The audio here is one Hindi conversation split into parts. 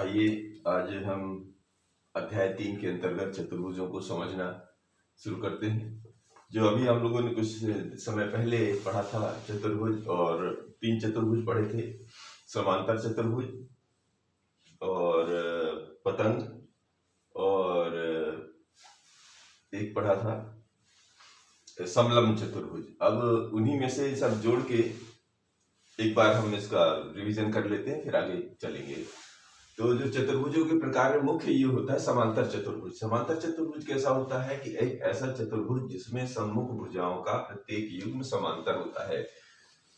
आइए आज हम अध्याय 3 के अंतर्गत चतुर्भुजों को समझना शुरू करते हैं। जो अभी हम लोगों ने कुछ समय पहले पढ़ा था चतुर्भुज, और 3 चतुर्भुज पढ़े थे। समांतर चतुर्भुज और पतंग, और एक पढ़ा था समलंब चतुर्भुज। अब उन्हीं में से सब जोड़ के एक बार हम इसका रिवीजन कर लेते हैं, फिर आगे चलेंगे। तो जो चतुर्भुजों के प्रकार में मुख्य ये होता है समांतर चतुर्भुज। समांतर चतुर्भुज कैसा होता है कि एक ऐसा चतुर्भुज जिसमें सम्मुख भुजाओं का प्रत्येक युग्म समांतर होता है।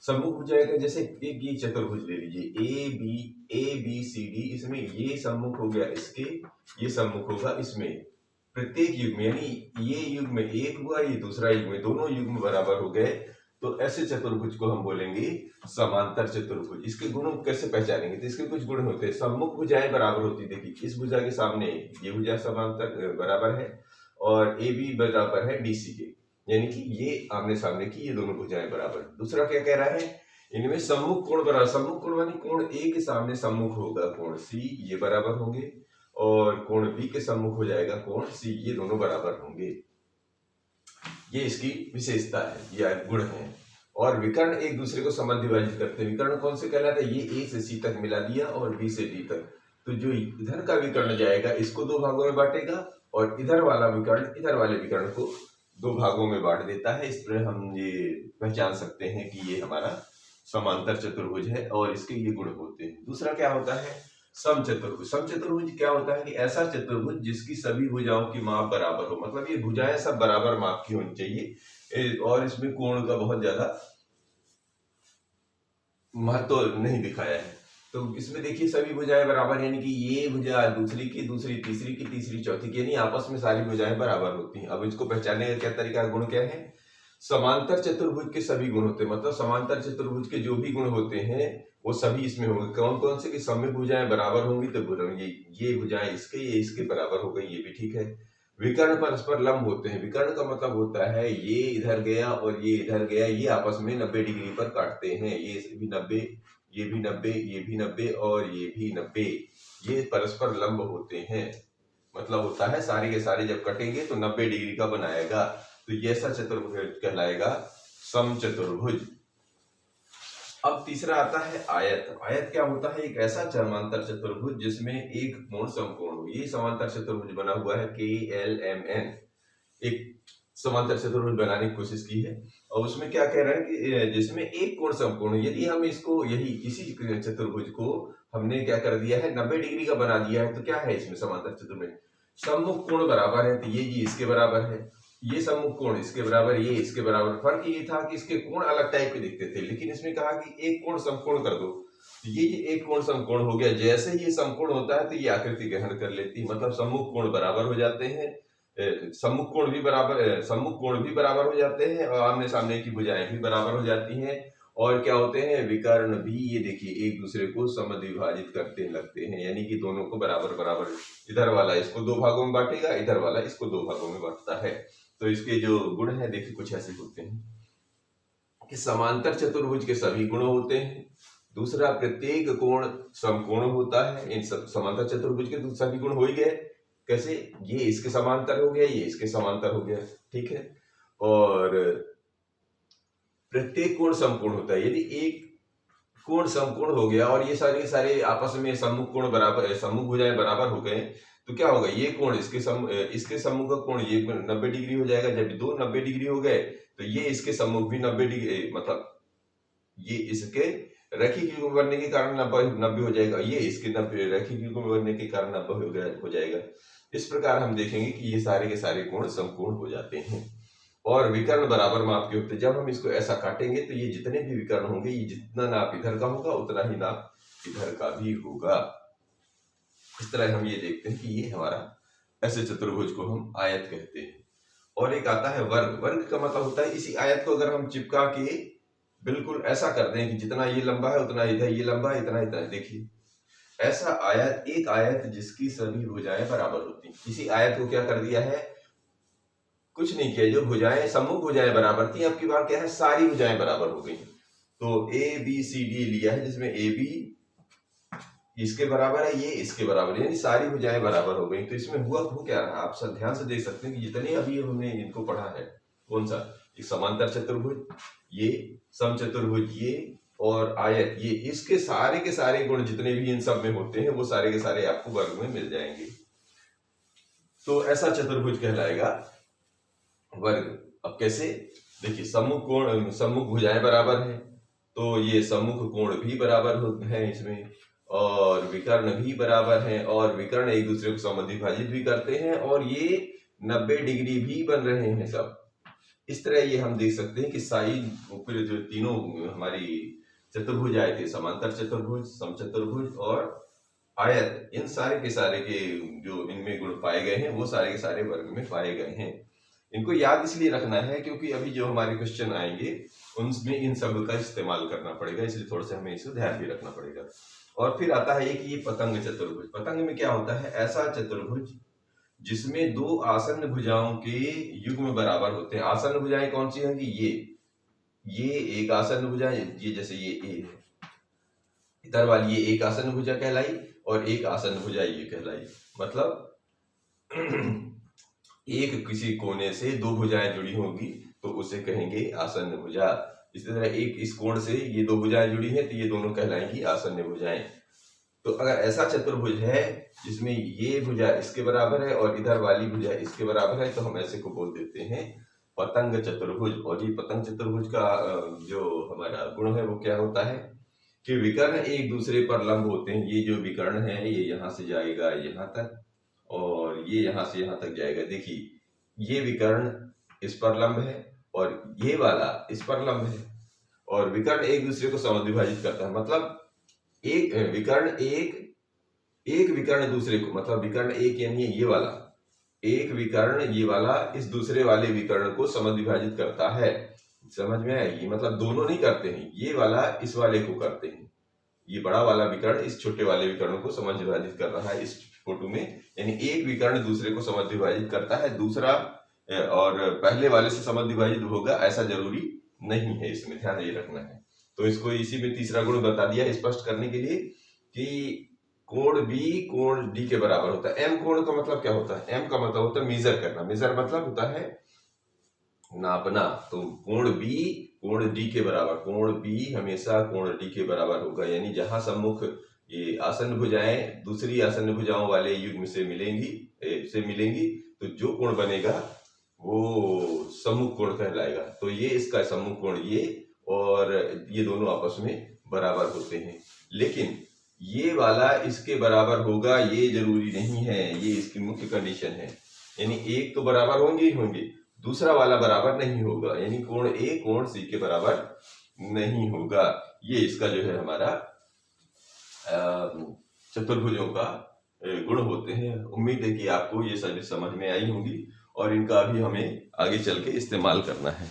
सम्मुख भुजाएं का जैसे एक ये चतुर्भुज ले लीजिए, ए बी सी डी, इसमें ये सम्मुख हो गया इसके, ये सम्मुख होगा इसमें। प्रत्येक युग्म यानी ये युग्म एक हुआ, ये दूसरा युग्म, दोनों युग्म बराबर हो गए, तो ऐसे चतुर्भुज को हम बोलेंगे समांतर चतुर्भुज। इसके गुण कैसे पहचानेंगे? तो इसके कुछ गुण होते हैं। सम्मुख भुजाएं बराबर होती, देखिए इस भुजा के सामने ये भुजा समांतर बराबर है, और ए बी बराबर है डी सी के, यानी कि ये आमने सामने की ये दोनों भुजाएं बराबर। दूसरा क्या कह रहा है, इनमें सम्मुख कोण बराबर। सम्मुख कोण मानी कोण ए के सामने सम्मुख होगा कोण सी, ये बराबर होंगे, और कोण बी के सम्मुख हो जाएगा कोण सी, ये दोनों बराबर होंगे। ये इसकी विशेषता है, ये गुण है। और विकर्ण एक दूसरे को समद्विभाजित करते हैं। विकर्ण कौन से कहलाते हैं? ये ए से सी तक मिला दिया और बी से डी तक, तो जो इधर का विकर्ण जाएगा इसको दो भागों में बांटेगा, और इधर वाला विकर्ण इधर वाले विकर्ण को दो भागों में बांट देता है। इस तरह हम ये पहचान सकते हैं कि ये हमारा समांतर चतुर्भुज है, और इसके ये गुण होते हैं। दूसरा क्या होता है? समचतुर्भुज। समचतुर्भुज क्या होता है कि ऐसा चतुर्भुज जिसकी सभी भुजाओं की माप बराबर हो, मतलब ये भुजाएं सब बराबर माप की होनी चाहिए, और इसमें कोण का बहुत ज्यादा महत्व नहीं दिखाया है। तो इसमें देखिए सभी भुजाएं बराबर, यानी कि ये भुजा दूसरी की दूसरी, तीसरी की तीसरी, चौथी की, यानी आपस में सारी भुजाएं बराबर होती हैं। अब इसको पहचानने का क्या तरीका, गुण क्या है? समांतर चतुर्भुज के सभी गुण होते हैं, मतलब समांतर चतुर्भुज के जो भी गुण होते हैं वो सभी इसमें होंगे। कौन कौन से? कि सम्मुख भुजाएं बराबर होंगी, तो ये भुजाएं इसके, ये इसके बराबर हो गई, ये भी ठीक है। विकर्ण परस्पर लंब होते हैं। विकर्ण का मतलब होता है ये इधर गया और ये इधर गया, ये आपस में 90 डिग्री पर काटते हैं। ये भी 90, ये भी 90, ये भी 90 और ये भी 90, ये परस्पर लंब होते हैं। मतलब होता है सारे के सारे जब कटेंगे तो 90 डिग्री का बनाएगा, तो ये ऐसा चतुर्भुज कहलाएगा समचतुर्भुज। अब तीसरा आता है आयत। आयत क्या होता है? एक ऐसा समांतर चतुर्भुज जिसमें एक कोण समकोण हो। ये समांतर चतुर्भुज बना हुआ है KLMN, एक समांतर चतुर्भुज बनाने की कोशिश की है, और उसमें क्या कह रहा है कि जिसमें एक कोण समकोण। यदि हम इसको यही इसी चतुर्भुज को हमने क्या कर दिया है, 90 डिग्री का बना दिया है, तो क्या है इसमें समांतर चतुर्भुज? सम्मुख कोण बराबर है, तो ये इसके बराबर है, ये सम्मुख कोण इसके बराबर, ये इसके बराबर। फर्क ये था कि इसके कोण अलग टाइप के दिखते थे, लेकिन इसमें कहा कि एक कोण समकोण कर दो, तो ये एक कोण समकोण हो गया। जैसे ही ये समकोण होता है तो ये आकृति ग्रहण कर लेती है, मतलब सम्मुख कोण बराबर हो जाते हैं, सम्मुख कोण भी बराबर हो जाते हैं, और आमने सामने की भुजाएं भी बराबर हो जाती हैं। और क्या होते हैं? विकर्ण भी, ये देखिए एक दूसरे को समद्विभाजित करते लगते हैं, यानी कि दोनों को बराबर बराबर, इधर वाला इसको दो भागों में बांटेगा, इधर वाला इसको दो भागों में बांटता है। तो इसके जो गुण है देखिए कुछ ऐसे होते हैं कि समांतर चतुर्भुज के सभी गुण होते हैं। दूसरा, प्रत्येक कोण समकोण होता है। इन समांतर चतुर्भुज के तो सभी गुण हो ही गए। कैसे? ये इसके समांतर हो गया, ये इसके समांतर हो गया, ठीक है। और प्रत्येक कोण समकोण होता है। यदि एक कोण समकोण हो गया और ये सारे सारे आपस में सम्मुख कोण बराबर, सम्मुख भुजाएं बराबर हो गए, तो क्या होगा? ये कोण इसके सम्मुख का कोण ये 90 डिग्री हो जाएगा। जब दो 90 डिग्री हो गए तो ये इसके सम्मुख भी 90 डिग्री, मतलब ये इसके रैखिक युग्म बनने के कारण 90 हो जाएगा, ये इसके 90 रैखिक युग्म बनने के कारण 90 हो जाएगा। इस प्रकार हम देखेंगे कि ये सारे के सारे कोण समकोण हो जाते हैं, और विकर्ण बराबर माप के होते हैं। जब हम इसको ऐसा काटेंगे तो ये जितने भी विकर्ण होंगे, ये जितना नाप इधर का होगा उतना ही नाप इधर का भी होगा। इस तरह हम ये देखते हैं कि ये हमारा ऐसे चतुर्भुज को हम आयत कहते हैं। और एक आता है वर्ग। वर्ग का मतलब होता है इसी आयत को अगर हम चिपका के बिल्कुल ऐसा कर दें कि जितना ये लंबा है उतना इधर ये लंबा है, इतना इतना। देखिए ऐसा आयत, एक आयत जिसकी सभी भुजाएं बराबर होती हैं। इसी आयत को क्या कर दिया है? कुछ नहीं किया, जो भुजाएं सम्मुख भुजाएं बराबर थी, अब की बार क्या है? सारी भुजाएं बराबर हो गई। तो ए बी सी डी लिया है, जिसमें ए बी इसके बराबर है, ये इसके बराबर है, यानी सारी भुजाएं बराबर हो गई। तो इसमें हुआ हो क्या रहा, आप सब ध्यान से देख सकते हैं कि जितने अभी हमने इनको पढ़ा है, कौन सा, एक समांतर चतुर्भुज, ये समचतुर्भुज, ये और आयत, ये इसके सारे के सारे गुण जितने भी इन सब में होते हैं वो सारे के सारे आपको वर्ग में मिल जाएंगे। तो ऐसा चतुर्भुज कहलाएगा वर्ग। अब कैसे, देखिए सम्मुख कोण, सम्मुख भुजाएं बराबर है तो ये सम्मुख कोण भी बराबर है इसमें, और विकर्ण भी बराबर है, और विकर्ण एक दूसरे को समद्विभाजित भी करते हैं, और ये 90 डिग्री भी बन रहे हैं सब। इस तरह ये हम देख सकते हैं कि साइन ऊपर जो तीनों हमारी चतुर्भुज आए थे, समांतर चतुर्भुज, समचतुर्भुज और आयत, इन सारे के सारे के जो इनमें गुण पाए गए हैं वो सारे के सारे वर्ग में पाए गए हैं। इनको याद इसलिए रखना है क्योंकि अभी जो हमारे क्वेश्चन आएंगे उनमें इन सब का इस्तेमाल करना पड़ेगा, इसलिए थोड़ा सा हमें इसे ध्यान भी रखना पड़ेगा। और फिर आता है एक ये पतंग चतुर्भुज। पतंग में क्या होता है, ऐसा चतुर्भुज जिसमें दो आसन्न भुजाओं के युग्म बराबर होते हैं। आसन्न भुजाएं कौन सी होंगी, ये एक आसन्न भुजा, ये जैसे ये ए है, इधर वाली ये एक आसन्न भुजा कहलाई और एक आसन्न भुजा ये कहलाई। मतलब एक किसी कोने से दो भुजाएं जुड़ी होगी तो उसे कहेंगे आसन्न भुजा। इसी तरह एक इस कोण से ये दो भुजाएं जुड़ी हैं तो ये दोनों कहलाएंगी आसन्न भुजाएं। तो अगर ऐसा चतुर्भुज है जिसमें ये भुजा इसके बराबर है और इधर वाली भुजा इसके बराबर है तो हम ऐसे को बोल देते हैं पतंग चतुर्भुज। और ये पतंग चतुर्भुज का जो हमारा गुण है वो क्या होता है कि विकर्ण एक दूसरे पर लंब होते हैं। ये जो विकर्ण है ये यहाँ से जाएगा यहाँ तक और ये यहाँ से यहाँ तक जाएगा। देखिए ये विकर्ण इस पर लंब है और ये वाला इस पर लंब है, और विकर्ण एक दूसरे को समद्विभाजित करता है। मतलब एक विकर्ण दूसरे को, मतलब विकर्ण एक यानी ये वाला, एक विकर्ण ये वाला इस दूसरे वाले विकर्ण को समद्विभाजित करता है। समझ में आएगी, मतलब दोनों नहीं करते हैं, ये वाला इस वाले को करते हैं। ये बड़ा वाला विकर्ण इस छोटे वाले विकर्ण को समद्विभाजित कर रहा है इस फोटो में, यानी एक विकर्ण दूसरे को समद्विभाजित करता है, दूसरा और पहले वाले से समद्विभाजित होगा ऐसा जरूरी नहीं है, इसमें ध्यान ये रखना है। तो इसको इसी में तीसरा गुण बता दिया स्पष्ट करने के लिए कि कोण बी कोण डी के बराबर होता है। एम कोण का मतलब क्या होता है, एम का मतलब होता है मेजर करना, मेजर मतलब होता है नापना। तो कोण बी कोण डी के बराबर, कोण बी हमेशा कोण डी के बराबर होगा, यानी जहां सम्मुख ये आसन्न भुजाएं दूसरी आसन्न भुजाओं वाले युग्म से मिलेंगी तो जो कोण बनेगा वो सम्मुख कोण कहलाएगा। तो ये इसका सम्मुख कोण ये और ये दोनों आपस में बराबर होते हैं, लेकिन ये वाला इसके बराबर होगा ये जरूरी नहीं है, ये इसकी मुख्य कंडीशन है। यानी एक तो बराबर होंगे ही होंगे, दूसरा वाला बराबर नहीं होगा, यानी कोण ए कोण सी के बराबर नहीं होगा। ये इसका जो है हमारा चतुर्भुजों का गुण होते हैं। उम्मीद है कि आपको ये सभी समझ में आई होंगी और इनका भी हमें आगे चल के इस्तेमाल करना है।